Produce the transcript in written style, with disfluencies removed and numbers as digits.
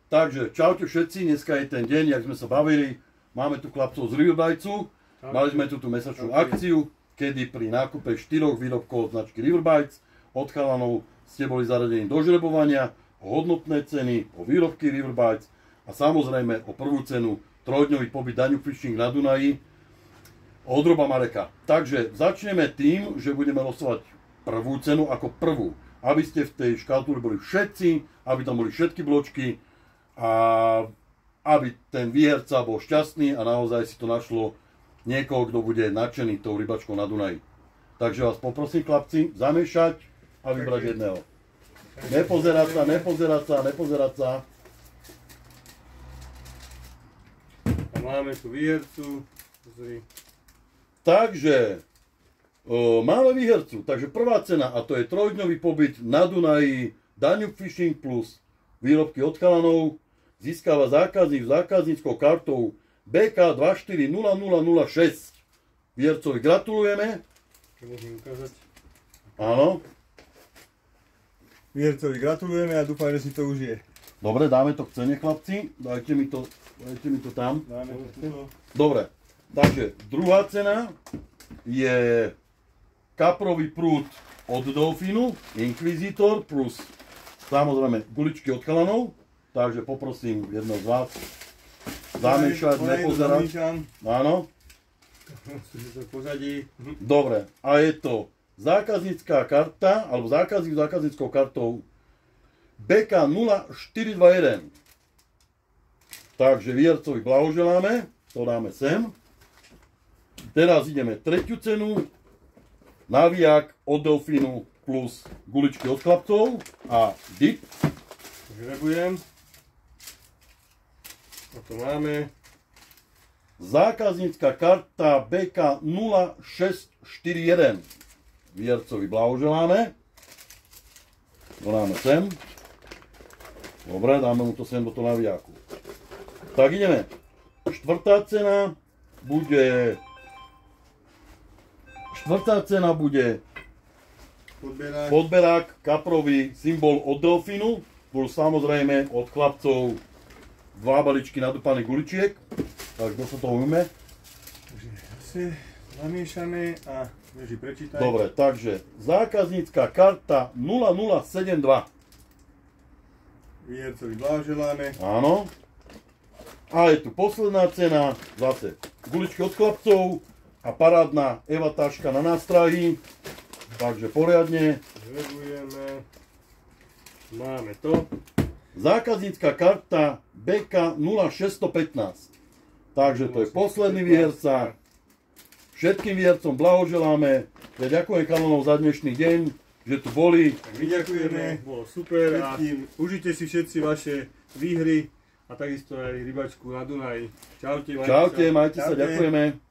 Takže čaute všetci, dneska je ten deň, jak sme sa bavili. Máme tu chlapcov z Riverbajcu. Mali sme tu mesačnú akciu, kedy pri nákupe 4 výrobkov značky Riverbites od chalanov ste boli zaradení do žrebovania o hodnotné ceny, o výrobky Riverbites a samozrejme o prvú cenu trojdňový pobyt Daňuk Fishing na Dunaji od Roba Mareka. Takže začneme tým, že budeme losovať prvú cenu ako prvú, aby ste v tej škatuli boli všetci, aby tam boli všetky bločky a aby ten výherca bol šťastný a naozaj si to našlo niekoho, kto bude nadšený tou rybačkou na Dunaji. Takže vás poprosím, chlapci, zamiešať a vybrať jedného. Nepozerať sa, nepozerať sa, nepozerať sa. A máme tu výhercu. Takže máme výhercu. Takže prvá cena, a to je trojdňový pobyt na Dunaji Daňuk Fishing plus výrobky od chalanov. Získava zákazník zákazníckou kartou BK240006. Výhercovi gratulujeme. Čo môžem ukázať? Áno. Výhercovi gratulujeme a dúfam, že si to užije. Dobre, dáme to k cene, chlapci. Dajte mi to tam. Dáme to. Dobre, takže druhá cena je kaprový prúd od Dolfinu, Inquisitor plus samozrejme guličky od chalanov. Takže poprosím jedno z vás zamiešať, nepozerať. Áno. Dobre, a je to zákaznícká karta, alebo zákazník s zákazníckou kartou BK0421. Takže výhercovi blahoželáme, to dáme sem. Teraz ideme tretiu cenu, naviak od Delfínu plus guličky od chlapcov a dip. Žrebujem. A to máme. Zákaznícka karta BK0641. Výhercovi blahoželáme. To dáme sem. Dobre, dáme mu to sem do toho navijáku. Tak ideme. Štvrtá cena bude podberák kaprový symbol od Delfínu. Bol samozrejme od chlapcov 2 baličky nadúpaných guličiek. Takže kto sa toho ujme? Takže asi namiešané a Ježi, prečítaj. Dobre, takže zákaznícka karta 0072. Výhercovi blahoželáme. Áno. A je tu posledná cena, zase guličky od chlapcov a parádna Eva taška na nástrahy. Takže poriadne. Žrebujeme. Máme to. Zákaznícka karta BK0615. Takže to je posledný výherca. Všetkým výhercom blahoželáme. Ja ďakujem chalanov za dnešný deň, že tu boli. My ďakujeme, bolo super a užite si všetci vaše výhry a takisto aj rybačku na Dunaji. Čaute, majte sa, ďakujeme.